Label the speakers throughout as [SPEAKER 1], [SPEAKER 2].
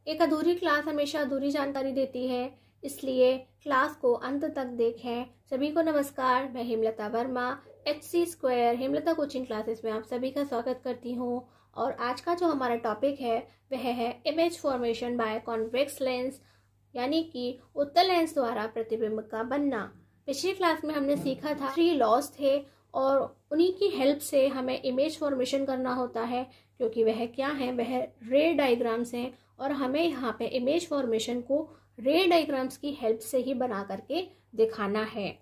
[SPEAKER 1] एक अधूरी क्लास हमेशा अधूरी जानकारी देती है, इसलिए क्लास को अंत तक देखें। सभी को नमस्कार, मैं Hemlata Verma HC² Hemlata coaching classes में आप सभी का स्वागत करती हूँ। और आज का जो हमारा टॉपिक है वह है image formation by convex lens, यानी कि उत्तल लेंस द्वारा प्रतिबिंब का बनना। पिछली क्लास में हमने सीखा था 3 लॉज थे और उन्हीं की हेल्प से हमें इमेज फॉर्मेशन करना होता है, क्योंकि वह क्या है, वह रे डायग्राम्स हैं और हमें यहाँ पे इमेज फॉर्मेशन को रे डायग्राम्स की हेल्प से ही बना करके दिखाना है।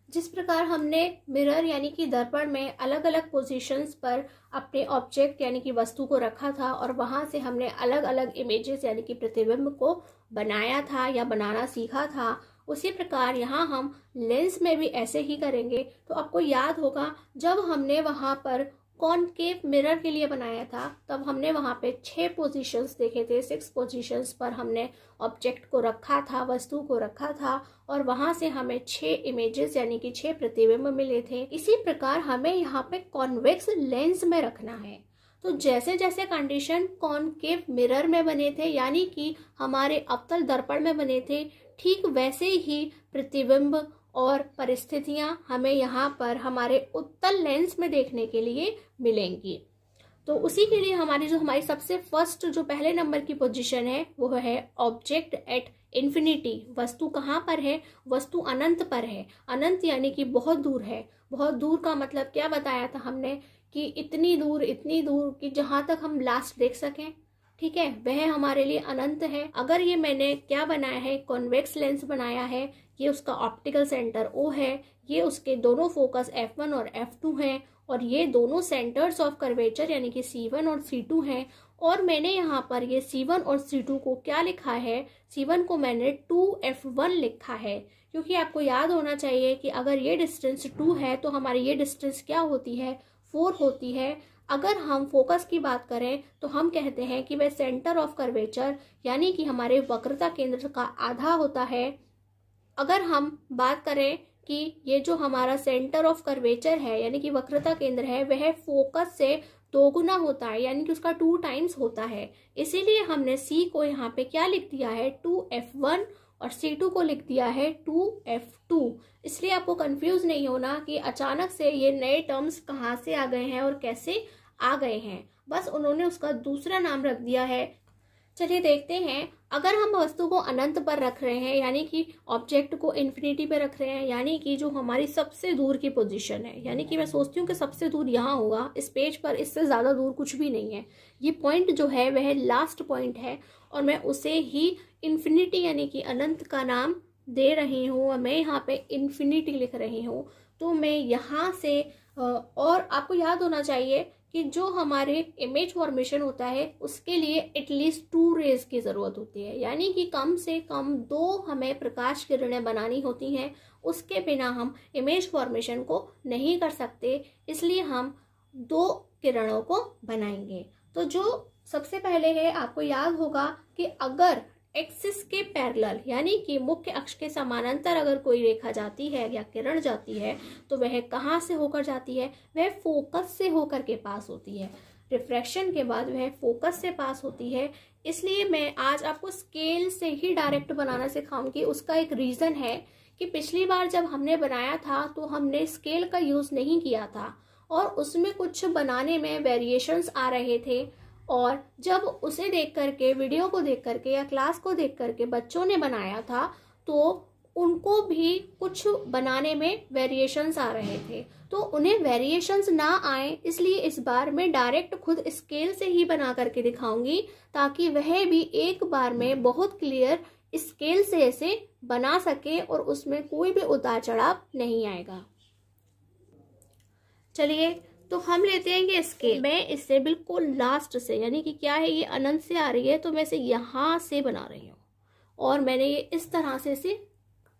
[SPEAKER 1] जिस प्रकार हमने मिरर यानी कि दर्पण में अलग अलग पोजीशंस पर अपने ऑब्जेक्ट यानी कि वस्तु को रखा था और वहां से हमने अलग अलग इमेजेस यानी कि प्रतिबिंब को बनाया था या बनाना सीखा था, उसी प्रकार यहाँ हम लेंस में भी ऐसे ही करेंगे। तो आपको याद होगा जब हमने वहां पर कॉनकेव मिरर के लिए बनाया था तब हमने वहां पे 6 पोजीशंस देखे थे। 6 पोजीशंस पर हमने ऑब्जेक्ट को रखा था, वस्तु को रखा था और वहां से हमें 6 इमेजेस यानी कि 6 प्रतिबिंब मिले थे। इसी प्रकार हमें यहाँ पे कॉन्वेक्स लेंस में रखना है। तो जैसे जैसे कंडीशन कॉनकेव मिरर में बने थे यानी कि हमारे अवतल दर्पण में बने थे, ठीक वैसे ही प्रतिबिंब और परिस्थितियां हमें यहाँ पर हमारे उत्तल लेंस में देखने के लिए मिलेंगी। तो उसी के लिए हमारी सबसे फर्स्ट जो पहले नंबर की पोजीशन है वो है ऑब्जेक्ट एट इन्फिनिटी। वस्तु कहाँ पर है? वस्तु अनंत पर है। अनंत यानी कि बहुत दूर है। बहुत दूर का मतलब क्या बताया था हमने कि इतनी दूर कि जहां तक हम लास्ट देख सकें, ठीक है, वह हमारे लिए अनंत है। अगर ये मैंने क्या बनाया है, कॉन्वेक्स लेंस बनाया है, ये उसका ऑप्टिकल सेंटर O है, ये उसके दोनों फोकस F1 और F2 हैं और ये दोनों सेंटर्स ऑफ कर्वेचर यानी कि C1 और C2 हैं। और मैंने यहाँ पर ये C1 और C2 को क्या लिखा है, C1 को मैंने 2F1 लिखा है, क्योंकि आपको याद होना चाहिए कि अगर ये डिस्टेंस 2 है तो हमारी ये डिस्टेंस क्या होती है, 4 होती है। अगर हम फोकस की बात करें तो हम कहते हैं कि वह सेंटर ऑफ कर्वेचर यानी कि हमारे वक्रता केंद्र का आधा होता है। अगर हम बात करें कि ये जो हमारा सेंटर ऑफ कर्वेचर है यानी कि वक्रता केंद्र है, वह फोकस से 2 गुना होता है यानी कि उसका 2 टाइम्स होता है। इसीलिए हमने C को यहाँ पे क्या लिख दिया है, 2F1 और C2 को लिख दिया है 2F2। इसलिए आपको कंफ्यूज नहीं होना कि अचानक से ये नए टर्म्स कहाँ से आ गए हैं और कैसे आ गए हैं, बस उन्होंने उसका दूसरा नाम रख दिया है। चलिए देखते हैं, अगर हम वस्तु को अनंत पर रख रहे हैं यानी कि ऑब्जेक्ट को इन्फिनिटी पे रख रहे हैं, यानी कि जो हमारी सबसे दूर की पोजीशन है, यानी कि मैं सोचती हूँ कि सबसे दूर यहाँ होगा इस पेज पर, इससे ज़्यादा दूर कुछ भी नहीं है। ये पॉइंट जो है वह लास्ट पॉइंट है और मैं उसे ही इन्फिनिटी यानी कि अनंत का नाम दे रही हूँ और मैं यहाँ पे इन्फिनिटी लिख रही हूँ। तो मैं यहाँ से और आपको याद होना चाहिए कि जो हमारे इमेज फॉर्मेशन होता है उसके लिए एटलीस्ट 2 रेज की जरूरत होती है, यानी कि कम से कम 2 हमें प्रकाश किरणें बनानी होती हैं। उसके बिना हम इमेज फॉर्मेशन को नहीं कर सकते, इसलिए हम 2 किरणों को बनाएंगे। तो जो सबसे पहले है, आपको याद होगा कि अगर एक्सिस के पैरेलल यानी कि मुख्य अक्ष के समानांतर अगर कोई रेखा जाती है या किरण जाती है तो वह कहाँ से होकर जाती है, वह फोकस से होकर के पास होती है। रिफ्रैक्शन के बाद वह फोकस से पास होती है। इसलिए मैं आज आपको स्केल से ही डायरेक्ट बनाना सिखाऊंगी। उसका एक रीजन है कि पिछली बार जब हमने बनाया था तो हमने स्केल का यूज नहीं किया था और उसमें कुछ बनाने में वेरिएशंस आ रहे थे, और जब उसे देख करके, वीडियो को देख करके या क्लास को देख करके बच्चों ने बनाया था तो उनको भी कुछ बनाने में वेरिएशंस आ रहे थे। तो उन्हें वेरिएशंस ना आए इसलिए इस बार मैं डायरेक्ट खुद स्केल से ही बना करके दिखाऊंगी, ताकि वह भी एक बार में बहुत क्लियर स्केल से ऐसे बना सके और उसमें कोई भी उतार चढ़ाव नहीं आएगा। चलिए तो हम लेते हैं कि स्केल। मैं इससे बिल्कुल लास्ट से, यानी कि क्या है, ये अनंत से आ रही है तो मैं इसे यहाँ से बना रही हूँ और मैंने ये इस तरह से इसे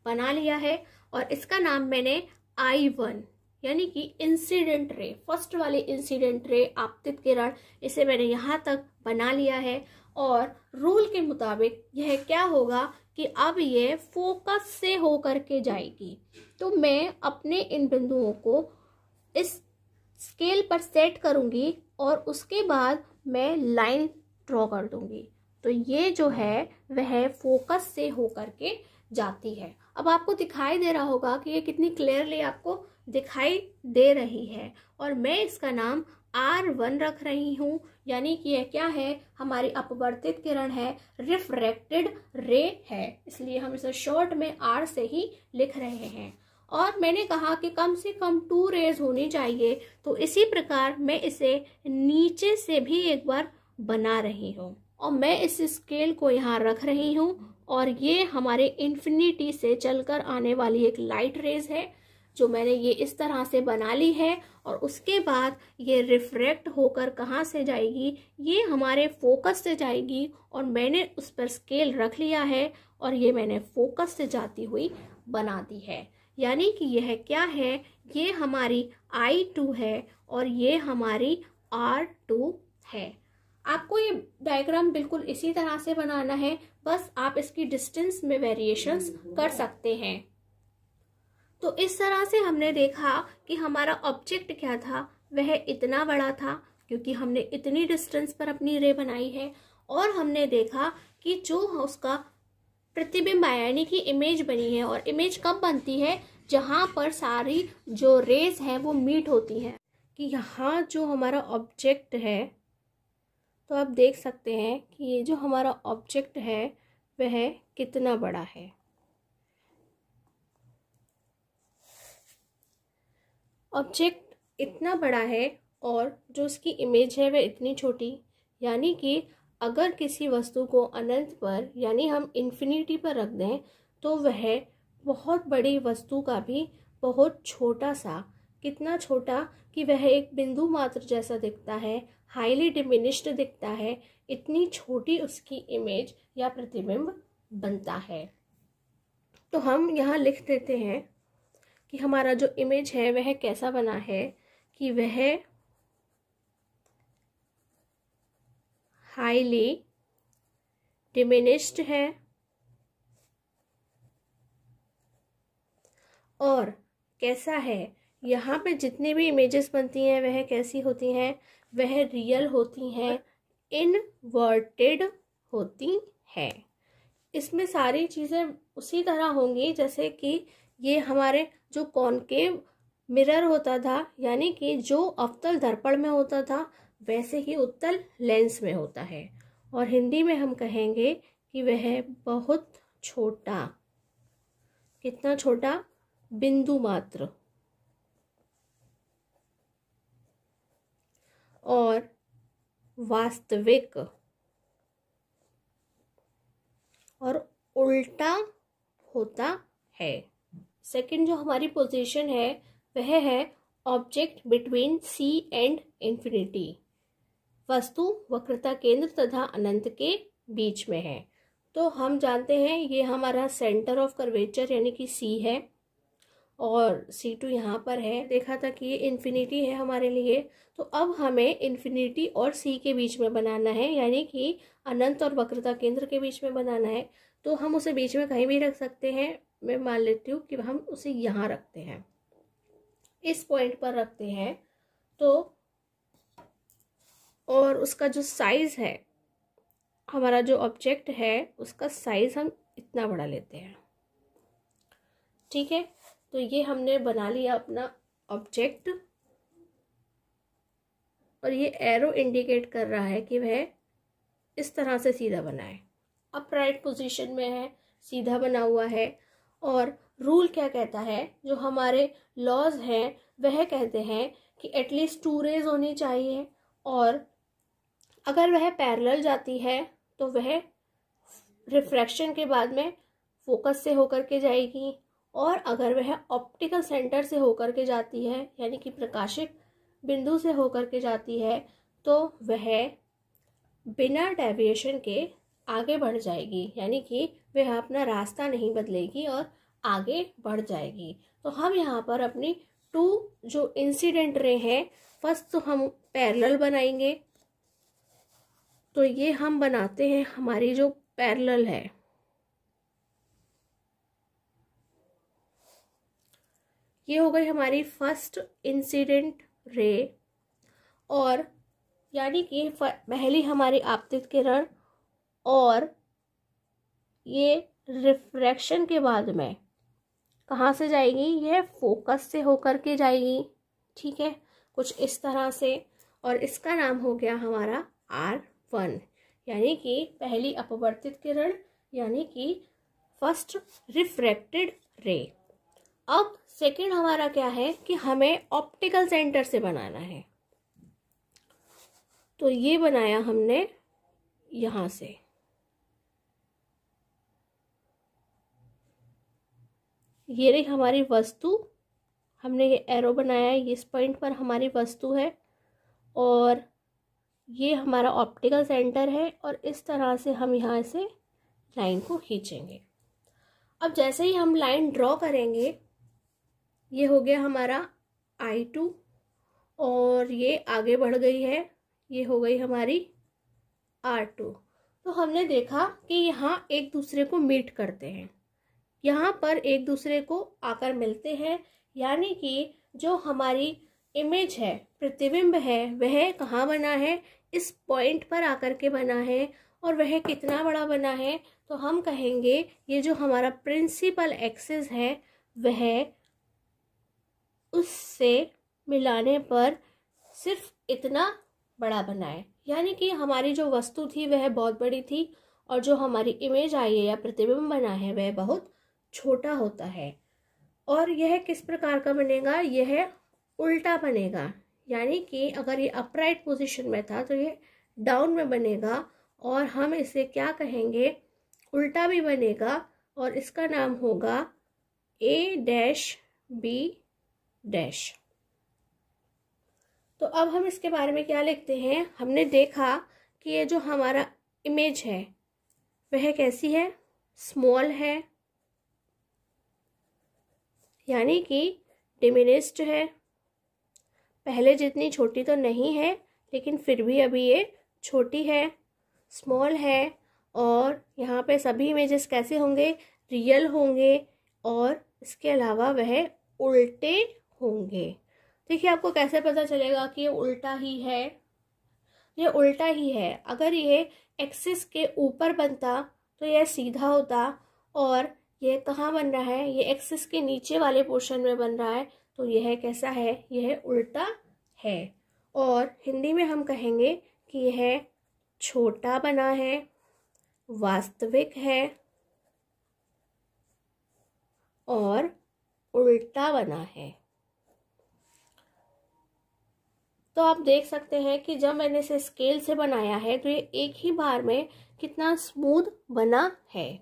[SPEAKER 1] बना लिया है और इसका नाम मैंने I1 यानी कि इंसिडेंट रे, फर्स्ट वाली इंसिडेंट रे, आपतित किरण, इसे मैंने यहाँ तक बना लिया है। और रूल के मुताबिक यह क्या होगा कि अब ये फोकस से होकर के जाएगी। तो मैं अपने इन बिंदुओं को इस स्केल पर सेट करूंगी और उसके बाद मैं लाइन ड्रॉ कर दूंगी। तो ये जो है वह फोकस से होकर के जाती है। अब आपको दिखाई दे रहा होगा कि ये कितनी क्लियरली आपको दिखाई दे रही है। और मैं इसका नाम R1 रख रही हूँ, यानी कि यह क्या है, हमारी अपवर्तित किरण है, रिफ्रैक्टेड रे है, इसलिए हम इसे शॉर्ट में R से ही लिख रहे हैं। और मैंने कहा कि कम से कम 2 रेज होनी चाहिए, तो इसी प्रकार मैं इसे नीचे से भी एक बार बना रही हूँ और मैं इस स्केल को यहाँ रख रही हूँ। और ये हमारे इन्फिनिटी से चलकर आने वाली एक लाइट रेज है जो मैंने ये इस तरह से बना ली है। और उसके बाद ये रिफ्रैक्ट होकर कहाँ से जाएगी, ये हमारे फोकस से जाएगी और मैंने उस पर स्केल रख लिया है और ये मैंने फोकस से जाती हुई बना दी है। यानी कि यह क्या है, ये हमारी I2 है और ये हमारी R2 है। आपको ये डायग्राम बिल्कुल इसी तरह से बनाना है, बस आप इसकी डिस्टेंस में वेरिएशंस कर सकते हैं। तो इस तरह से हमने देखा कि हमारा ऑब्जेक्ट क्या था, वह इतना बड़ा था क्योंकि हमने इतनी डिस्टेंस पर अपनी रे बनाई है। और हमने देखा कि जो उसका प्रतिबिंब आया यानी कि इमेज बनी है, और इमेज कब बनती है, जहाँ पर सारी जो रेज हैं वो मीट होती हैं। कि यहाँ जो हमारा ऑब्जेक्ट है, तो आप देख सकते हैं कि ये जो हमारा ऑब्जेक्ट है वह कितना बड़ा है। ऑब्जेक्ट इतना बड़ा है और जो उसकी इमेज है वह इतनी छोटी, यानी कि अगर किसी वस्तु को अनंत पर यानी हम इन्फिनिटी पर रख दें तो वह बहुत बड़ी वस्तु का भी बहुत छोटा सा, कितना छोटा कि वह एक बिंदु मात्र जैसा दिखता है, हाईली डिमिनिश्ड दिखता है, इतनी छोटी उसकी इमेज या प्रतिबिंब बनता है। तो हम यहाँ लिख देते हैं कि हमारा जो इमेज है वह कैसा बना है, कि वह हाईली डिमिनिश्ड है और कैसा है, यहाँ पे जितनी भी इमेजेस बनती हैं वह कैसी होती हैं, वह रियल होती हैं, इनवर्टेड होती हैं। इसमें सारी चीज़ें उसी तरह होंगी जैसे कि ये हमारे जो कॉनकेव मिरर होता था, यानी कि जो अवतल दर्पण में होता था वैसे ही उत्तल लेंस में होता है। और हिंदी में हम कहेंगे कि वह बहुत छोटा, कितना छोटा, बिंदु मात्र। और वास्तविक और उल्टा होता है। सेकंड जो हमारी पोजीशन है वह है object between C and infinity, वस्तु वक्रता केंद्र तथा अनंत के बीच में है। तो हम जानते हैं ये हमारा सेंटर ऑफ कर्वेचर यानी कि सी है और C2 यहाँ पर है। देखा था कि ये इन्फिनिटी है हमारे लिए, तो अब हमें इन्फिनिटी और C के बीच में बनाना है, यानी कि अनंत और वक्रता केंद्र के बीच में बनाना है। तो हम उसे बीच में कहीं भी रख सकते हैं, मैं मान लेती हूँ कि हम उसे यहाँ रखते हैं, इस पॉइंट पर रखते हैं। तो और उसका जो साइज है, हमारा जो ऑब्जेक्ट है उसका साइज हम इतना बड़ा लेते हैं, ठीक है। तो ये हमने बना लिया अपना ऑब्जेक्ट और ये एरो इंडिकेट कर रहा है कि वह इस तरह से सीधा बना है, अपराइट पोजीशन में है, सीधा बना हुआ है। और रूल क्या कहता है, जो हमारे लॉज हैं वह कहते हैं कि एटलीस्ट 2 रेज होनी चाहिए, और अगर वह पैरेलल जाती है तो वह रिफ्रैक्शन के बाद में फोकस से होकर के जाएगी, और अगर वह ऑप्टिकल सेंटर से होकर के जाती है यानी कि प्रकाशिक बिंदु से होकर के जाती है तो वह बिना डेविएशन के आगे बढ़ जाएगी, यानी कि वह अपना रास्ता नहीं बदलेगी और आगे बढ़ जाएगी। तो हम यहाँ पर अपनी 2 जो इंसिडेंट रे हैं, फर्स्ट तो हम पैरेलल बनाएंगे। तो ये हम बनाते हैं हमारी जो पैरेलल है, ये हो गई हमारी फर्स्ट इंसिडेंट रे, और यानी कि पहली हमारी आपतित किरण और ये रिफ्रैक्शन के बाद में कहाँ से जाएगी, यह फोकस से होकर के जाएगी। ठीक है, कुछ इस तरह से। और इसका नाम हो गया हमारा R1, यानी कि पहली अपवर्तित किरण, यानी कि फर्स्ट रिफ्रैक्टेड रे। अब सेकंड हमारा क्या है कि हमें ऑप्टिकल सेंटर से बनाना है। तो ये बनाया हमने यहां से, ये रही हमारी वस्तु। हमने ये एरो बनाया है, इस पॉइंट पर हमारी वस्तु है और ये हमारा ऑप्टिकल सेंटर है। और इस तरह से हम यहाँ से लाइन को खींचेंगे। अब जैसे ही हम लाइन ड्रॉ करेंगे, ये हो गया हमारा I2 और ये आगे बढ़ गई है, ये हो गई हमारी R2। तो हमने देखा कि यहाँ एक दूसरे को मीट करते हैं, यहाँ पर एक दूसरे को आकर मिलते हैं, यानी कि जो हमारी इमेज है, प्रतिबिंब है, वह कहाँ बना है, इस पॉइंट पर आकर के बना है। और वह कितना बड़ा बना है, तो हम कहेंगे ये जो हमारा प्रिंसिपल एक्सिस है वह उससे मिलाने पर सिर्फ इतना बड़ा बना है, यानी कि हमारी जो वस्तु थी वह बहुत बड़ी थी और जो हमारी इमेज आई है या प्रतिबिंब बना है वह बहुत छोटा होता है। और यह किस प्रकार का बनेगा, यह उल्टा बनेगा, यानी कि अगर ये अपराइट पोजीशन में था तो ये डाउन में बनेगा और हम इसे क्या कहेंगे, उल्टा भी बनेगा और इसका नाम होगा A-B-। तो अब हम इसके बारे में क्या लिखते हैं, हमने देखा कि ये जो हमारा इमेज है वह कैसी है, स्मॉल है, यानी कि डिमिनिस्ड है। पहले जितनी छोटी तो नहीं है लेकिन फिर भी अभी ये छोटी है, स्मॉल है। और यहाँ पे सभी इमेजेस कैसे होंगे, रियल होंगे और इसके अलावा वह उल्टे होंगे। देखिए आपको कैसे पता चलेगा कि ये उल्टा ही है, ये उल्टा ही है। अगर ये एक्सिस के ऊपर बनता तो यह सीधा होता और यह कहाँ बन रहा है, ये एक्सिस के नीचे वाले पोर्शन में बन रहा है, तो यह कैसा है, यह उल्टा है। और हिंदी में हम कहेंगे कि यह छोटा बना है, वास्तविक है और उल्टा बना है। तो आप देख सकते हैं कि जब मैंने इसे स्केल से बनाया है तो ये एक ही बार में कितना स्मूथ बना है।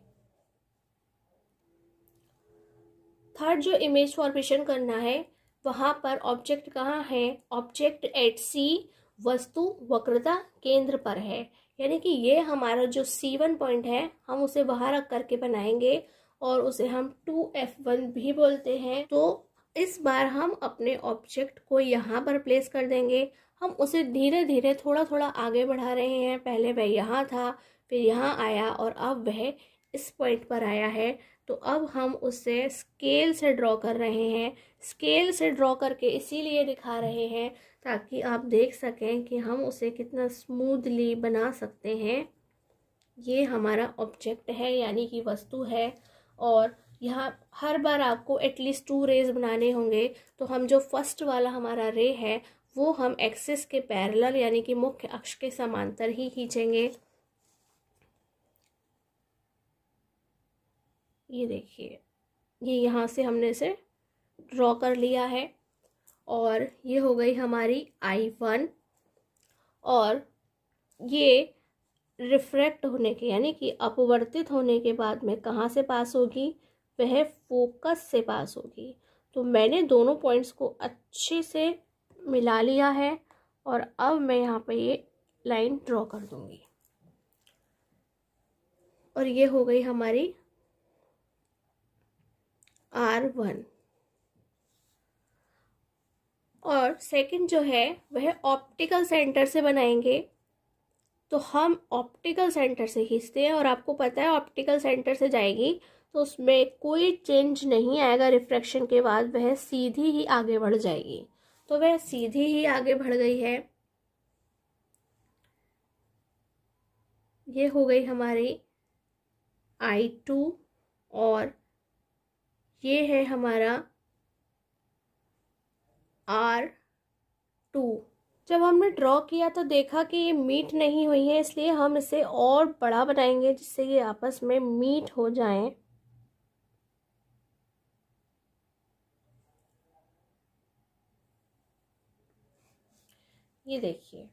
[SPEAKER 1] थर्ड जो इमेज फॉर्मेशन करना है वहां पर ऑब्जेक्ट कहाँ है, ऑब्जेक्ट एट C, वस्तु वक्रता केंद्र पर है, यानी कि ये हमारा जो C1 पॉइंट है हम उसे बाहर रख करके बनाएंगे और उसे हम 2F1 भी बोलते हैं। तो इस बार हम अपने ऑब्जेक्ट को यहाँ पर प्लेस कर देंगे। हम उसे धीरे धीरे थोड़ा थोड़ा आगे बढ़ा रहे हैं, पहले वह यहाँ था, फिर यहाँ आया और अब वह इस पॉइंट पर आया है। तो अब हम उसे स्केल से ड्रॉ कर रहे हैं। स्केल से ड्रॉ करके इसीलिए दिखा रहे हैं ताकि आप देख सकें कि हम उसे कितना स्मूथली बना सकते हैं। ये हमारा ऑब्जेक्ट है, यानी कि वस्तु है। और यहाँ हर बार आपको एटलीस्ट 2 रेज बनाने होंगे। तो हम जो फर्स्ट वाला हमारा रे है वो हम एक्सिस के पैरेलल, यानी कि मुख्य अक्ष के समांतर ही खींचेंगे। ये देखिए, ये यहाँ से हमने इसे ड्रॉ कर लिया है और ये हो गई हमारी I1। और ये रिफ्रैक्ट होने के, यानी कि अपवर्तित होने के बाद में कहाँ से पास होगी, वह फोकस से पास होगी। तो मैंने दोनों पॉइंट्स को अच्छे से मिला लिया है और अब मैं यहाँ पे ये लाइन ड्रॉ कर दूंगी और ये हो गई हमारी R1। और सेकंड जो है वह ऑप्टिकल सेंटर से बनाएंगे। तो हम ऑप्टिकल सेंटर से खींचते हैं और आपको पता है ऑप्टिकल सेंटर से जाएगी तो उसमें कोई चेंज नहीं आएगा रिफ्रैक्शन के बाद, वह सीधी ही आगे बढ़ जाएगी। तो वह सीधी ही आगे बढ़ गई है। ये हो गई हमारी I2 और ये है हमारा R2। जब हमने ड्रॉ किया तो देखा कि ये मीट नहीं हुई है, इसलिए हम इसे और बड़ा बनाएंगे जिससे ये आपस में मीट हो जाएं। ये देखिए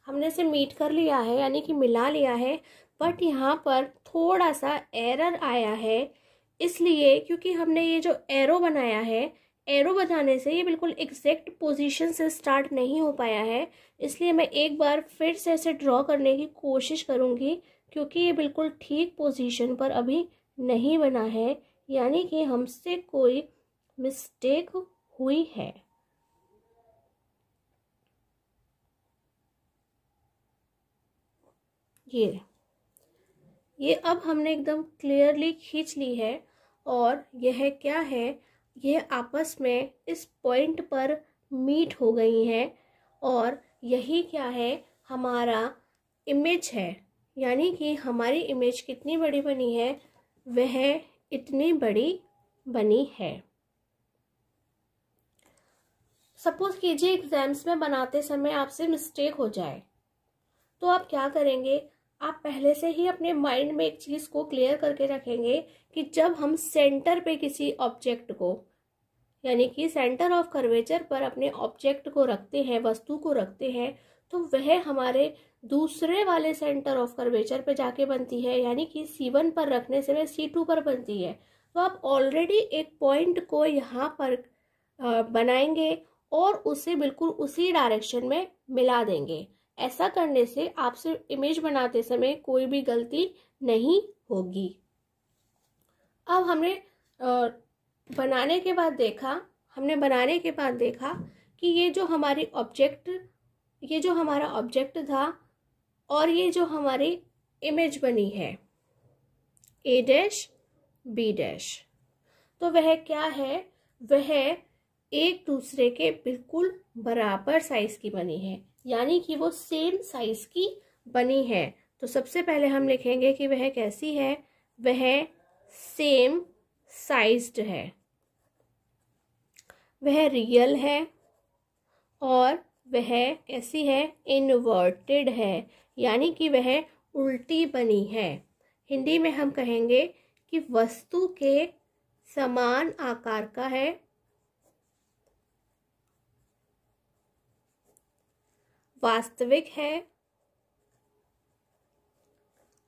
[SPEAKER 1] हमने इसे मीट कर लिया है, यानी कि मिला लिया है। बट यहाँ पर थोड़ा सा एरर आया है, इसलिए क्योंकि हमने ये जो एरो बनाया है, एरो बनाने से ये बिल्कुल एग्जैक्ट पोजीशन से स्टार्ट नहीं हो पाया है। इसलिए मैं एक बार फिर से इसे ड्रॉ करने की कोशिश करूँगी, क्योंकि ये बिल्कुल ठीक पोजीशन पर अभी नहीं बना है, यानी कि हमसे कोई मिस्टेक हुई है। ये अब हमने एकदम क्लियरली खींच ली है। और यह क्या है, यह आपस में इस पॉइंट पर मीट हो गई हैं। और यही क्या है, हमारा इमेज है। यानी कि हमारी इमेज कितनी बड़ी बनी है, वह इतनी बड़ी बनी है। सपोज कीजिए एग्जाम्स में बनाते समय आपसे मिस्टेक हो जाए, तो आप क्या करेंगे, आप पहले से ही अपने माइंड में एक चीज को क्लियर करके रखेंगे कि जब हम सेंटर पे किसी ऑब्जेक्ट को, यानी कि सेंटर ऑफ कर्वेचर पर अपने ऑब्जेक्ट को रखते हैं, वस्तु को रखते हैं, तो वह हमारे दूसरे वाले सेंटर ऑफ कर्वेचर पे जाके बनती है, यानी कि C1 पर रखने से वह C2 पर बनती है। तो आप ऑलरेडी एक पॉइंट को यहाँ पर बनाएंगे और उसे बिल्कुल उसी डायरेक्शन में मिला देंगे। ऐसा करने से आपसे इमेज बनाते समय कोई भी गलती नहीं होगी। अब हमने बनाने के बाद देखा कि ये जो हमारा ऑब्जेक्ट था और ये जो हमारी इमेज बनी है A' B', तो वह क्या है, वह एक दूसरे के बिल्कुल बराबर साइज की बनी है, यानी कि वो सेम साइज की बनी है। तो सबसे पहले हम लिखेंगे कि वह कैसी है, वह सेम साइज्ड है, वह रियल है, और वह कैसी है, इन्वर्टेड है, यानी कि वह उल्टी बनी है। हिंदी में हम कहेंगे कि वस्तु के समान आकार का है वास्तविक है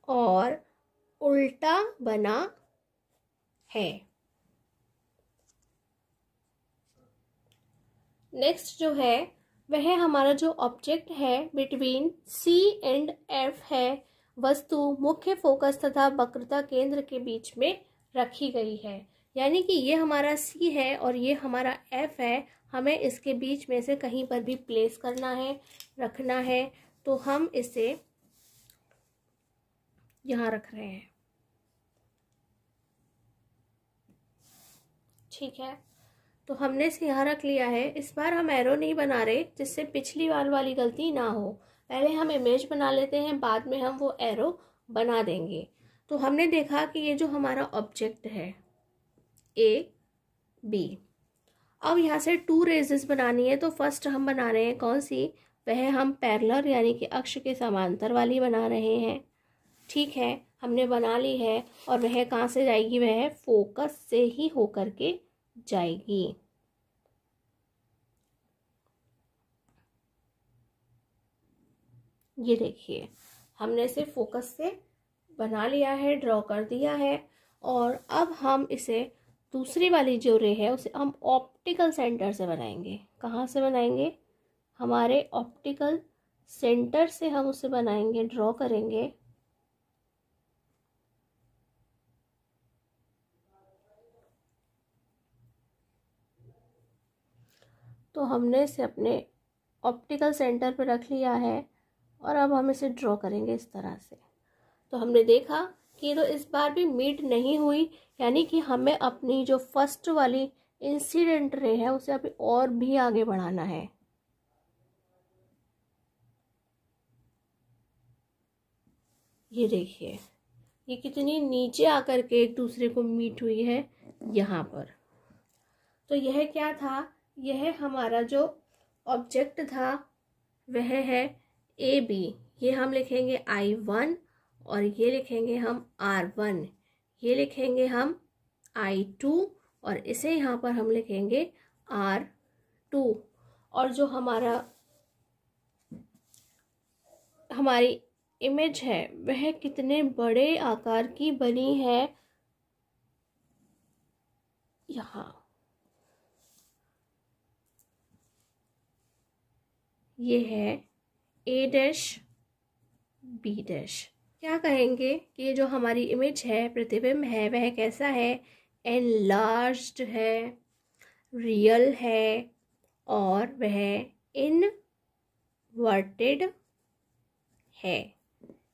[SPEAKER 1] और उल्टा बना है। नेक्स्ट जो है वह हमारा जो ऑब्जेक्ट है बिटवीन C एंड F है, वस्तु मुख्य फोकस तथा वक्रता केंद्र के बीच में रखी गई है, यानी कि ये हमारा C है और ये हमारा F है। हमें इसके बीच में से कहीं पर भी प्लेस करना है, रखना है, तो हम इसे यहाँ रख रहे हैं। ठीक है, तो हमने इसे यहाँ रख लिया है। इस बार हम एरो नहीं बना रहे, जिससे पिछली बार वाली गलती ना हो। पहले हम इमेज बना लेते हैं, बाद में हम वो एरो बना देंगे। तो हमने देखा कि ये जो हमारा ऑब्जेक्ट है A, B, अब यहाँ से 2 रेजेस बनानी है। तो फर्स्ट हम बना रहे हैं कौन सी, वह हम पैरेलल यानी कि अक्ष के समांतर वाली बना रहे हैं। ठीक है, हमने बना ली है। और वह कहाँ से जाएगी, वह फोकस से ही होकर के जाएगी। ये देखिए हमने इसे फोकस से बना लिया है, ड्रॉ कर दिया है। और अब हम इसे दूसरी वाली जो रे है उसे हम ऑप्टिकल सेंटर से बनाएंगे। कहाँ से बनाएंगे, हमारे ऑप्टिकल सेंटर से हम उसे बनाएंगे, ड्रॉ करेंगे। तो हमने इसे अपने ऑप्टिकल सेंटर पर रख लिया है और अब हम इसे ड्रॉ करेंगे इस तरह से। तो हमने देखा कि तो इस बार भी मीट नहीं हुई, यानी कि हमें अपनी जो फर्स्ट वाली इंसिडेंट रे है उसे अभी और भी आगे बढ़ाना है। ये देखिए ये कितनी नीचे आकर के एक दूसरे को मीट हुई है यहाँ पर। तो यह क्या था, यह हमारा जो ऑब्जेक्ट था वह है ए बी। ये हम लिखेंगे I1 और ये लिखेंगे हम R1, ये लिखेंगे हम I2 और इसे यहाँ पर हम लिखेंगे R2। और जो हमारी इमेज है वह कितने बड़े आकार की बनी है, यहाँ ये है A' B'। क्या कहेंगे कि ये जो हमारी इमेज है, प्रतिबिंब है, वह कैसा है, एनलार्ज्ड है, रियल है और वह इनवर्टेड है।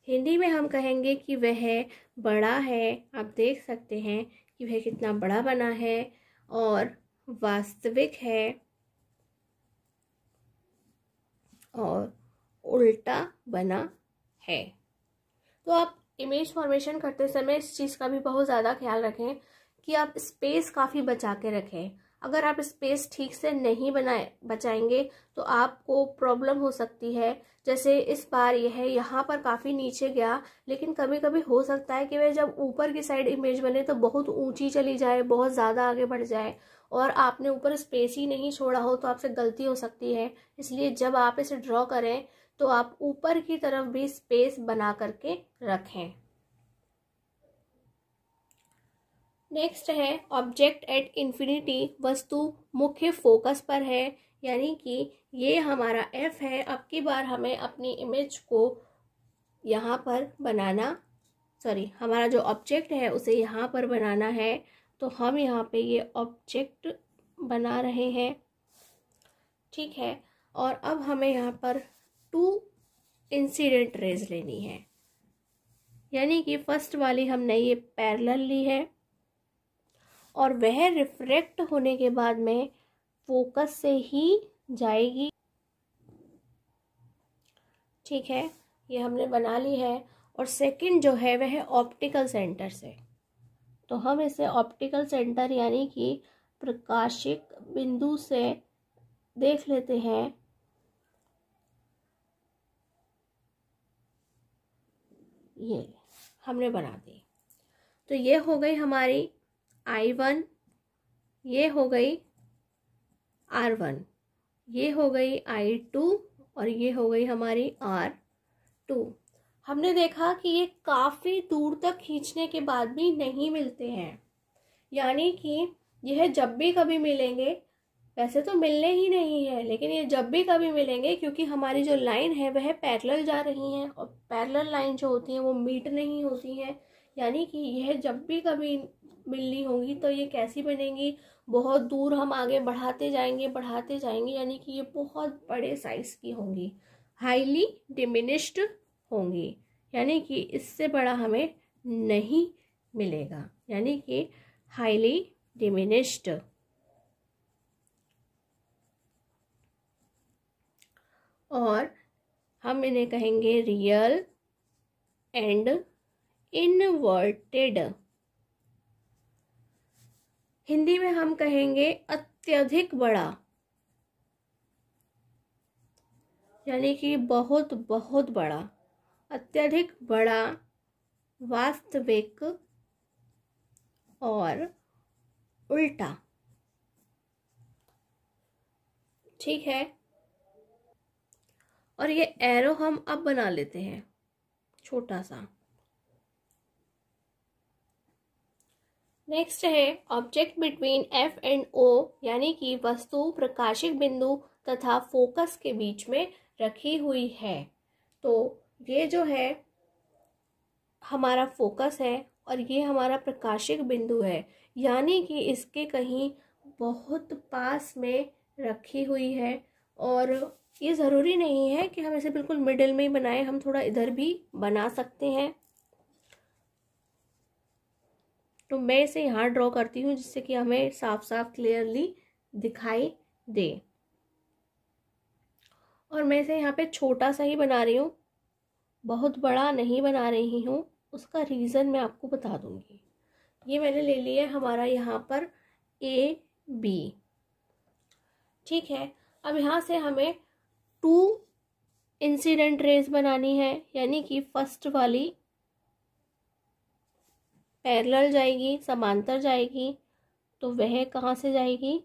[SPEAKER 1] हिंदी में हम कहेंगे कि वह बड़ा है। आप देख सकते हैं कि वह कितना बड़ा बना है और वास्तविक है और उल्टा बना है। तो आप इमेज फॉर्मेशन करते समय इस चीज़ का भी बहुत ज़्यादा ख्याल रखें कि आप स्पेस काफ़ी बचा के रखें। अगर आप स्पेस ठीक से नहीं बचाएंगे तो आपको प्रॉब्लम हो सकती है। जैसे इस बार यह यहाँ पर काफ़ी नीचे गया, लेकिन कभी कभी हो सकता है कि वह जब ऊपर की साइड इमेज बने तो बहुत ऊंची चली जाए, बहुत ज़्यादा आगे बढ़ जाए और आपने ऊपर स्पेस ही नहीं छोड़ा हो तो आपसे गलती हो सकती है। इसलिए जब आप इसे ड्रॉ करें तो आप ऊपर की तरफ भी स्पेस बना करके रखें। नेक्स्ट है ऑब्जेक्ट एट इन्फिनिटी, वस्तु मुख्य फोकस पर है, यानी कि ये हमारा F है। अब की बार हमें अपनी इमेज को यहाँ पर बनाना, हमारा जो ऑब्जेक्ट है उसे यहाँ पर बनाना है। तो हम यहाँ पे ये ऑब्जेक्ट बना रहे हैं, ठीक है। और अब हमें यहाँ पर 2 इंसिडेंट रेज लेनी है, यानी कि फर्स्ट वाली हमने ये पैरेलल ली है और वह रिफ्रेक्ट होने के बाद में फोकस से ही जाएगी, ठीक है। ये हमने बना ली है। और सेकंड जो है वह ऑप्टिकल सेंटर से, तो हम इसे ऑप्टिकल सेंटर यानी कि प्रकाशिक बिंदु से देख लेते हैं। ये हमने बना दी। तो ये हो गई हमारी I1, ये हो गई R1, ये हो गई I2 और ये हो गई हमारी R2। हमने देखा कि ये काफ़ी दूर तक खींचने के बाद भी नहीं मिलते हैं, यानी कि यह जब भी कभी मिलेंगे, वैसे तो मिलने ही नहीं है, लेकिन ये जब भी कभी मिलेंगे क्योंकि हमारी जो लाइन है वह पैरेलल जा रही है और पैरेलल लाइन जो होती है वो मीट नहीं होती है, यानी कि यह जब भी कभी मिलनी होगी तो ये कैसी बनेंगी, बहुत दूर हम आगे बढ़ाते जाएंगे, यानी कि ये बहुत बड़े साइज की होंगी, हाईली डिमिनिश्ड होंगी, यानी कि इससे बड़ा हमें नहीं मिलेगा, यानी कि हाईली डिमिनिश्ड। और हम इन्हें कहेंगे रियल एंड इनवर्टेड। हिंदी में हम कहेंगे अत्यधिक बड़ा, यानी कि बहुत बहुत बड़ा, अत्यधिक बड़ा, वास्तविक और उल्टा, ठीक है। और ये एरो हम अब बना लेते हैं छोटा सा। नेक्स्ट है object between F and O, यानी कि वस्तु प्रकाशिक बिंदु तथा फोकस के बीच में रखी हुई है। तो ये जो है हमारा फोकस है और ये हमारा प्रकाशिक बिंदु है, यानी कि इसके कहीं बहुत पास में रखी हुई है। और ये ज़रूरी नहीं है कि हम इसे बिल्कुल मिडिल में ही बनाएं, हम थोड़ा इधर भी बना सकते हैं। तो मैं इसे यहाँ ड्रॉ करती हूँ जिससे कि हमें साफ साफ क्लियरली दिखाई दे। और मैं इसे यहाँ पे छोटा सा ही बना रही हूँ, बहुत बड़ा नहीं बना रही हूँ, उसका रीज़न मैं आपको बता दूँगी। ये मैंने ले लिया है हमारा यहाँ पर AB, ठीक है। अब यहाँ से हमें 2 इंसिडेंट रेज बनानी है, यानी कि फर्स्ट वाली पैरेलल जाएगी, समांतर जाएगी, तो वह कहाँ से जाएगी,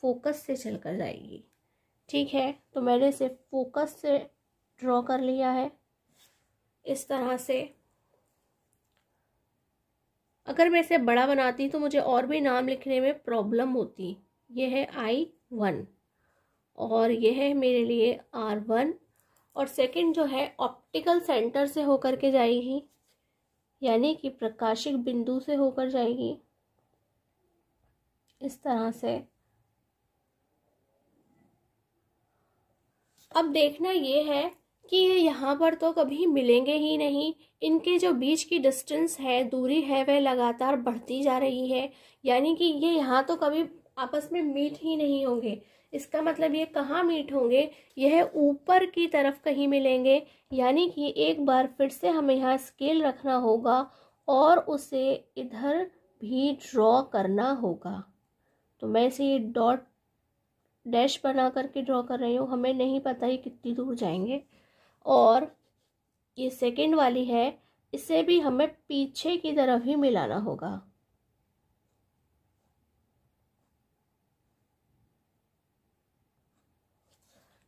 [SPEAKER 1] फोकस से चलकर जाएगी, ठीक है। तो मैंने इसे फोकस से ड्रॉ कर लिया है इस तरह से। अगर मैं इसे बड़ा बनाती तो मुझे और भी नाम लिखने में प्रॉब्लम होती। ये है I1 और ये है मेरे लिए R1, और सेकंड जो है ऑप्टिकल सेंटर से होकर के जाएगी, यानी कि प्रकाशिक बिंदु से होकर जाएगी इस तरह से। अब देखना ये है कि ये यहाँ पर तो कभी मिलेंगे ही नहीं, इनके जो बीच की डिस्टेंस है, दूरी है, वह लगातार बढ़ती जा रही है, यानी कि ये यहाँ तो कभी आपस में मीट ही नहीं होंगे। इसका मतलब ये कहाँ मीट होंगे, यह ऊपर की तरफ कहीं मिलेंगे, यानी कि एक बार फिर से हमें यहाँ स्केल रखना होगा और उसे इधर भी ड्रॉ करना होगा। तो मैं इसे ये डॉट डैश बना करके ड्रॉ कर रही हूँ, हमें नहीं पता ये कितनी दूर जाएंगे। और ये सेकंड वाली है, इसे भी हमें पीछे की तरफ ही मिलाना होगा।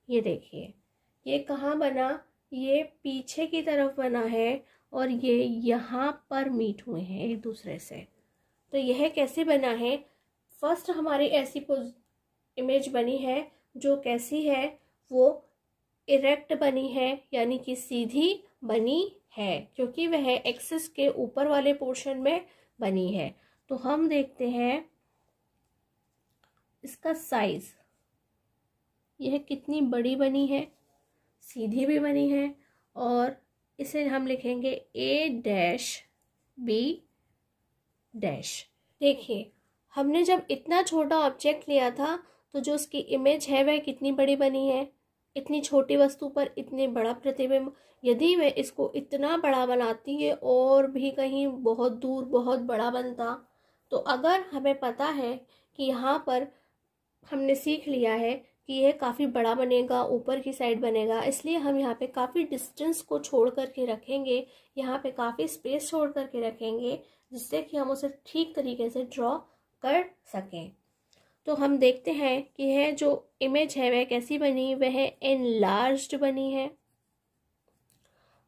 [SPEAKER 1] ये देखिए ये कहाँ बना, ये पीछे की तरफ बना है और ये यहाँ पर मीट हुए हैं एक दूसरे से। तो यह कैसे बना है, फर्स्ट हमारी ऐसी इमेज बनी है जो कैसी है, वो इरेक्ट बनी है, यानी कि सीधी बनी है, क्योंकि वह एक्सिस के ऊपर वाले पोर्शन में बनी है। तो हम देखते हैं इसका साइज, यह कितनी बड़ी बनी है, सीधी भी बनी है, और इसे हम लिखेंगे A-B-। देखिए हमने जब इतना छोटा ऑब्जेक्ट लिया था तो जो उसकी इमेज है वह कितनी बड़ी बनी है, इतनी छोटी वस्तु पर इतने बड़ा प्रतिबिंब। यदि मैं इसको इतना बड़ा बनाती है और भी कहीं बहुत दूर बहुत बड़ा बनता, तो अगर हमें पता है कि यहाँ पर हमने सीख लिया है कि यह काफ़ी बड़ा बनेगा, ऊपर की साइड बनेगा, इसलिए हम यहाँ पे काफ़ी डिस्टेंस को छोड़ करके रखेंगे, यहाँ पे काफ़ी स्पेस छोड़ करके रखेंगे, जिससे कि हम उसे ठीक तरीके से ड्रॉ कर सकें। तो हम देखते हैं कि यह जो इमेज है वह कैसी बनी, वह एनलार्ज्ड बनी है,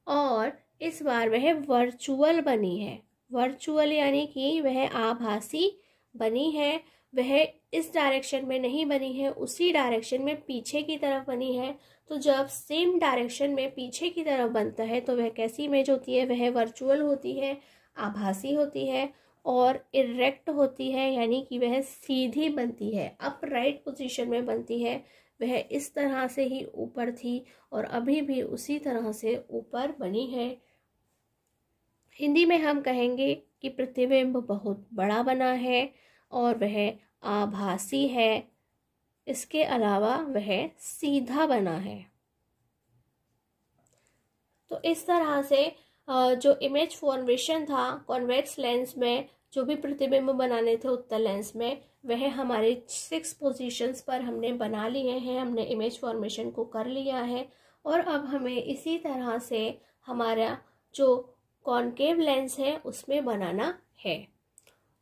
[SPEAKER 1] और इस बार वह वर्चुअल बनी है। वर्चुअल यानी कि वह आभासी बनी है, वह इस डायरेक्शन में नहीं बनी है, उसी डायरेक्शन में पीछे की तरफ बनी है। तो जब सेम डायरेक्शन में पीछे की तरफ बनता है तो वह कैसी इमेज होती है, वह वर्चुअल होती है, आभासी होती है और इरेक्ट होती है, यानी कि वह सीधी बनती है, अपराइट पोजीशन में बनती है। वह इस तरह से ही ऊपर थी और अभी भी उसी तरह से ऊपर बनी है। हिंदी में हम कहेंगे कि प्रतिबिंब बहुत बड़ा बना है और वह आभासी है, इसके अलावा वह सीधा बना है। तो इस तरह से जो इमेज फॉर्मेशन था कॉन्वेक्स लेंस में, जो भी प्रतिबिंब बनाने थे उत्तल लेंस में, वह हमारे 6 पोजीशंस पर हमने बना लिए हैं, हमने इमेज फॉर्मेशन को कर लिया है। और अब हमें इसी तरह से हमारा जो कॉनकेव लेंस है उसमें बनाना है।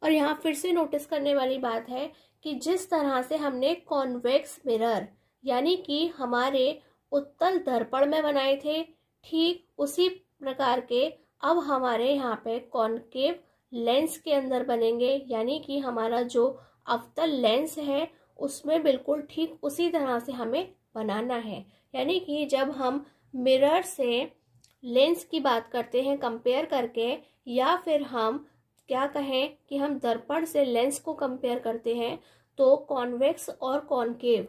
[SPEAKER 1] और यहाँ फिर से नोटिस करने वाली बात है कि जिस तरह से हमने कॉन्वेक्स मिरर यानी कि हमारे उत्तल दर्पण में बनाए थे, ठीक उसी प्रकार के अब हमारे यहाँ पे कॉनकेव लेंस के अंदर बनेंगे, यानी कि हमारा जो अवतल लेंस है उसमें बिल्कुल ठीक उसी तरह से हमें बनाना है। यानी कि जब हम मिरर से लेंस की बात करते हैं कंपेयर करके, या फिर हम क्या कहें कि हम दर्पण से लेंस को कंपेयर करते हैं, तो कॉन्वेक्स और कॉनकेव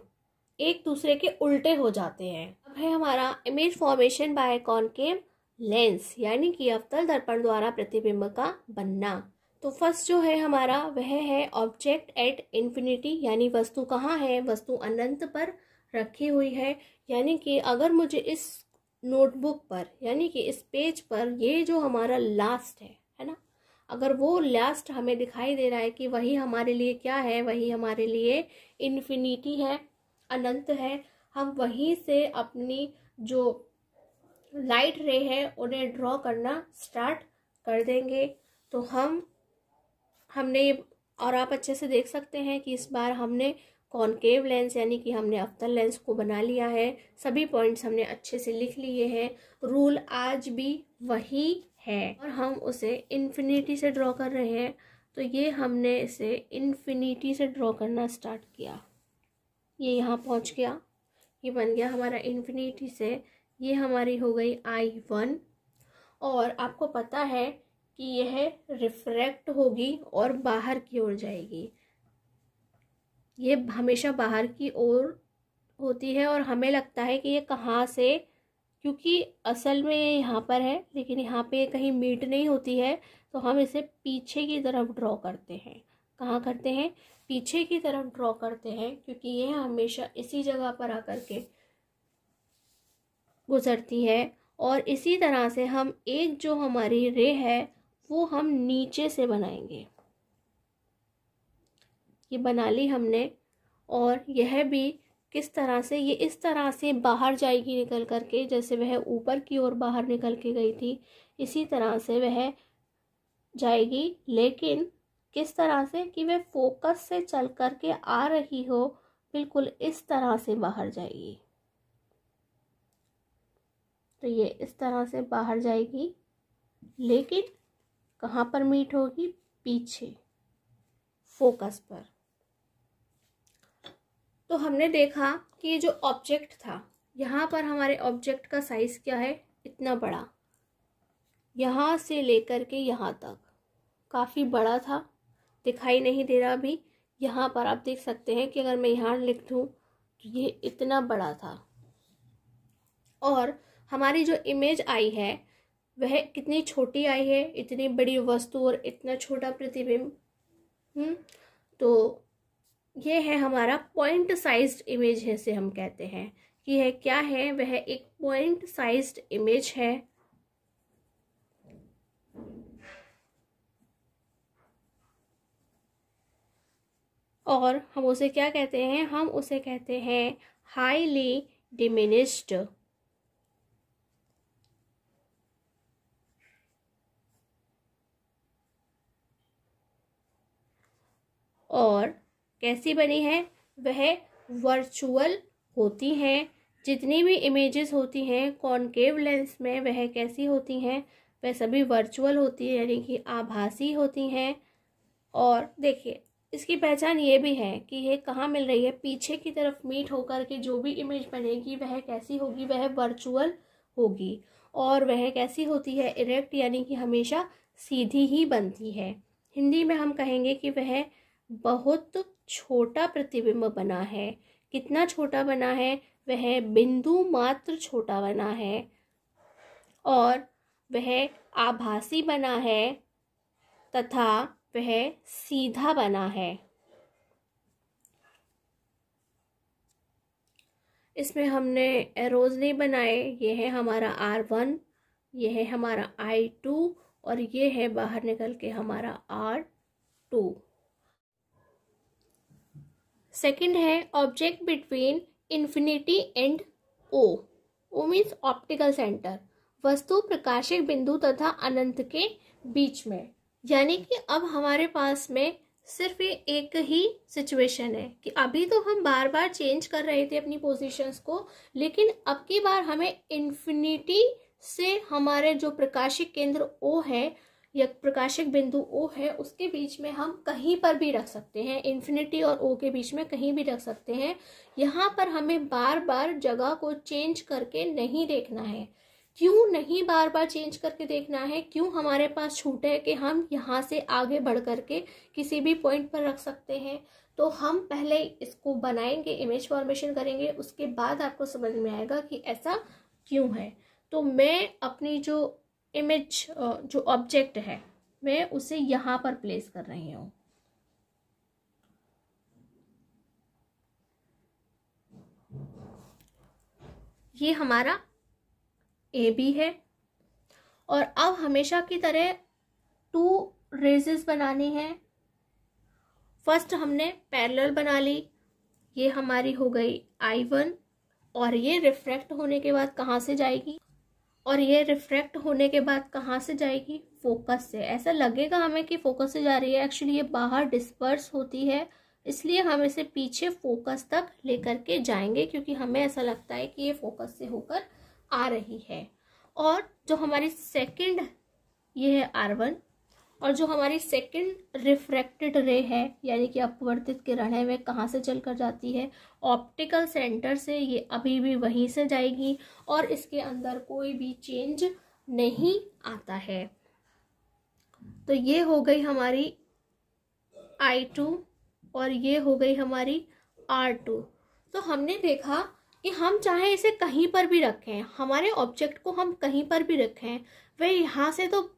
[SPEAKER 1] एक दूसरे के उल्टे हो जाते हैं। अब है हमारा image formation by concave lens, यानी कि अवतल दर्पण द्वारा प्रतिबिंब का बनना। तो फर्स्ट जो है हमारा वह है ऑब्जेक्ट एट इन्फिनिटी, यानी वस्तु कहाँ है, वस्तु अनंत पर रखी हुई है। यानी कि अगर मुझे इस नोटबुक पर, यानी कि इस पेज पर ये जो हमारा लास्ट है ना, अगर वो लास्ट हमें दिखाई दे रहा है कि वही हमारे लिए क्या है, वही हमारे लिए इन्फिनिटी है, अनंत है, हम वहीं से अपनी जो लाइट रे है उन्हें ड्रॉ करना स्टार्ट कर देंगे। तो हमने और आप अच्छे से देख सकते हैं कि इस बार हमने कॉनकेव लेंस यानी कि हमने अवतल लेंस को बना लिया है। सभी पॉइंट्स हमने अच्छे से लिख लिए हैं। रूल आज भी वही है और हम उसे इन्फिनिटी से ड्रॉ कर रहे हैं। तो ये हमने इसे इन्फिनिटी से ड्रॉ करना स्टार्ट किया, ये यहाँ पहुँच गया, ये बन गया हमारा इन्फिनिटी से। ये हमारी हो गई I1 और आपको पता है कि यह रिफ्रैक्ट होगी और बाहर की ओर जाएगी। ये हमेशा बाहर की ओर होती है और हमें लगता है कि ये कहाँ से, क्योंकि असल में ये यहाँ पर है लेकिन यहाँ पे कहीं मीट नहीं होती है, तो हम इसे पीछे की तरफ ड्रॉ करते हैं। कहाँ करते हैं? पीछे की तरफ ड्रॉ करते हैं, क्योंकि ये हमेशा इसी जगह पर आकर के गुजरती है। और इसी तरह से हम एक जो हमारी रे है वो हम नीचे से बनाएंगे। ये बना ली हमने और यह भी किस तरह से, ये इस तरह से बाहर जाएगी निकल करके, जैसे वह ऊपर की ओर बाहर निकल के गई थी इसी तरह से वह जाएगी, लेकिन किस तरह से कि वह फोकस से चल करके आ रही हो, बिल्कुल इस तरह से बाहर जाएगी। तो ये इस तरह से बाहर जाएगी, लेकिन कहाँ पर मीट होगी? पीछे, फोकस पर। तो हमने देखा कि ये जो ऑब्जेक्ट था, यहाँ पर हमारे ऑब्जेक्ट का साइज क्या है? इतना बड़ा, यहाँ से लेकर के यहाँ तक काफ़ी बड़ा था, दिखाई नहीं दे रहा अभी। यहाँ पर आप देख सकते हैं कि अगर मैं यहाँ लिख दूँ तो ये इतना बड़ा था। और हमारी जो इमेज आई है वह कितनी छोटी आई है, इतनी बड़ी वस्तु और इतना छोटा प्रतिबिंब। तो ये है हमारा पॉइंट साइज्ड इमेज है, से हम कहते हैं कि यह क्या है? वह एक पॉइंट साइज्ड इमेज है। और हम उसे क्या कहते हैं? हम उसे कहते हैं हाईली डिमिनिश्ड। और कैसी बनी है? वह वर्चुअल होती हैं। जितनी भी इमेजेस होती हैं कॉनकेव लेंस में वह कैसी होती हैं? वह सभी वर्चुअल होती है, यानी कि आभासी होती हैं। और देखिए इसकी पहचान ये भी है कि ये कहाँ मिल रही है? पीछे की तरफ मीट होकर के जो भी इमेज बनेगी वह कैसी होगी? वह वर्चुअल होगी। और वह कैसी होती है? इरेक्ट, यानी कि हमेशा सीधी ही बनती है। हिंदी में हम कहेंगे कि वह बहुत छोटा प्रतिबिंब बना है। कितना छोटा बना है? वह बिंदु मात्र छोटा बना है और वह आभासी बना है तथा वह सीधा बना है। इसमें हमने एरोज नहीं बनाए। ये है हमारा R1, ये है हमारा I2 और ये है बाहर निकल के हमारा R2। सेकंड है object between infinity and O। O means optical centre, वस्तु प्रकाशिक बिंदु तथा अनंत के बीच में। यानी कि अब हमारे पास में सिर्फ ये एक ही सिचुएशन है कि अभी तो हम बार बार चेंज कर रहे थे अपनी पोजीशंस को, लेकिन अब की बार हमें इन्फिनिटी से हमारे जो प्रकाशिक केंद्र O है या प्रकाशिक बिंदु O है उसके बीच में हम कहीं पर भी रख सकते हैं। इन्फिनिटी और O के बीच में कहीं भी रख सकते हैं। यहाँ पर हमें बार बार जगह को चेंज करके नहीं देखना है। क्यों नहीं बार बार चेंज करके देखना है? क्यों हमारे पास छूट है कि हम यहाँ से आगे बढ़ करके किसी भी पॉइंट पर रख सकते हैं? तो हम पहले इसको बनाएंगे, इमेज फॉर्मेशन करेंगे, उसके बाद आपको समझ में आएगा कि ऐसा क्यों है। तो मैं अपनी जो इमेज जो ऑब्जेक्ट है मैं उसे यहाँ पर प्लेस कर रही हूँ। ये हमारा AB है। और अब हमेशा की तरह 2 रेजेस बनानी है। फर्स्ट हमने पैरेलल बना ली, ये हमारी हो गई I1, और ये रिफ्रैक्ट होने के बाद कहाँ से जाएगी, और ये रिफ्रैक्ट होने के बाद कहाँ से जाएगी, फोकस से। ऐसा लगेगा हमें कि फोकस से जा रही है, एक्चुअली ये बाहर डिस्पर्स होती है, इसलिए हम इसे पीछे फोकस तक लेकर के जाएंगे, क्योंकि हमें ऐसा लगता है कि ये फोकस से होकर आ रही है। और जो हमारी सेकंड, ये है R1, और जो हमारी सेकंड रिफ्रैक्टेड रे है, यानी कि अपवर्तित किरण है, वह कहाँ से चलकर जाती है, ऑप्टिकल सेंटर से। ये अभी भी वहीं से जाएगी और इसके अंदर कोई भी चेंज नहीं आता है। तो ये हो गई हमारी I2 और ये हो गई हमारी R2। तो हमने देखा कि हम चाहे इसे कहीं पर भी रखें, हमारे ऑब्जेक्ट को हम कहीं पर भी रखें, वह यहाँ से तो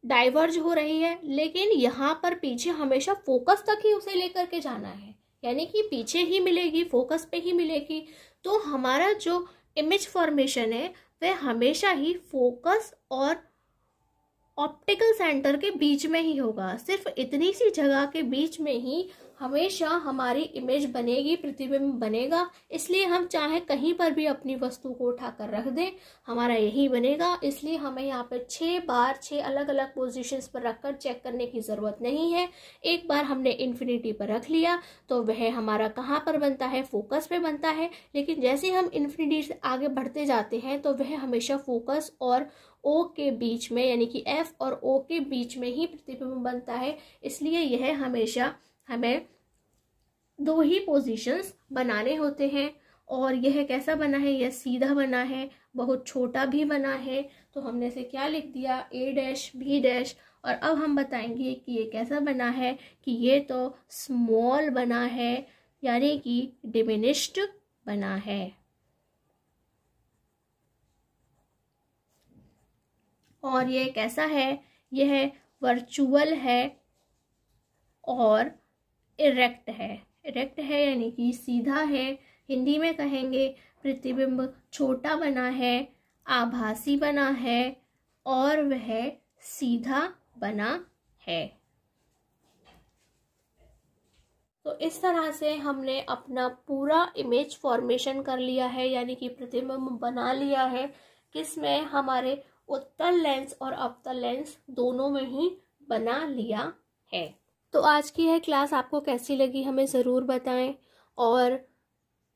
[SPEAKER 1] डाइवर्ज हो रही है, लेकिन यहाँ पर पीछे हमेशा फोकस तक ही उसे लेकर के जाना है, यानी कि पीछे ही मिलेगी, फोकस पे ही मिलेगी। तो हमारा जो इमेज फॉर्मेशन है वह हमेशा ही फोकस और ऑप्टिकल सेंटर के बीच में ही होगा। सिर्फ इतनी सी जगह के बीच में ही हमेशा हमारी इमेज बनेगी, प्रतिबिंब बनेगा। इसलिए हम चाहे कहीं पर भी अपनी वस्तु को उठाकर रख दें, हमारा यही बनेगा। इसलिए हमें यहाँ पर 6 बार 6 अलग अलग पोजीशंस पर रखकर चेक करने की ज़रूरत नहीं है। एक बार हमने इन्फिनिटी पर रख लिया तो वह हमारा कहाँ पर बनता है, फोकस पे बनता है। लेकिन जैसे हम इन्फिनिटी से आगे बढ़ते जाते हैं तो वह हमेशा फोकस और O के बीच में, यानी कि F और O के बीच में ही प्रतिबिंब बनता है। इसलिए यह हमेशा हमें 2 ही पोजीशंस बनाने होते हैं। और यह कैसा बना है, यह सीधा बना है, बहुत छोटा भी बना है। तो हमने इसे क्या लिख दिया, A', B'। और अब हम बताएंगे कि ये कैसा बना है, कि ये तो स्मॉल बना है, यानी कि डिमिनिश्ड बना है। और ये कैसा है, यह वर्चुअल है और इरेक्ट है। इरेक्ट है यानी कि सीधा है। हिंदी में कहेंगे प्रतिबिंब छोटा बना है, आभासी बना है और वह सीधा बना है। तो इस तरह से हमने अपना पूरा इमेज फॉर्मेशन कर लिया है, यानी कि प्रतिबिंब बना लिया है, किसमें, हमारे उत्तल लेंस और अवतल लेंस दोनों में ही बना लिया है। तो आज की यह क्लास आपको कैसी लगी हमें ज़रूर बताएं और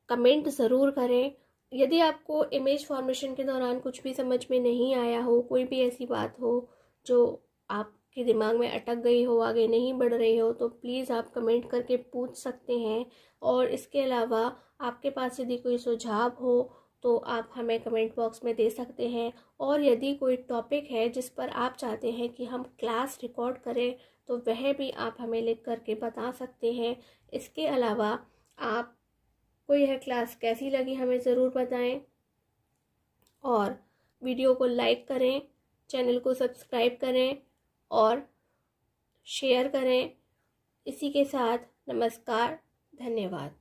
[SPEAKER 1] कमेंट ज़रूर करें। यदि आपको इमेज फॉर्मेशन के दौरान कुछ भी समझ में नहीं आया हो, कोई भी ऐसी बात हो जो आपके दिमाग में अटक गई हो, आगे नहीं बढ़ रही हो, तो प्लीज़ आप कमेंट करके पूछ सकते हैं। और इसके अलावा आपके पास यदि कोई सुझाव हो तो आप हमें कमेंट बॉक्स में दे सकते हैं। और यदि कोई टॉपिक है जिस पर आप चाहते हैं कि हम क्लास रिकॉर्ड करें तो वह भी आप हमें लिख करके बता सकते हैं। इसके अलावा आपको यह क्लास कैसी लगी हमें ज़रूर बताएं और वीडियो को लाइक करें, चैनल को सब्सक्राइब करें और शेयर करें। इसी के साथ नमस्कार, धन्यवाद।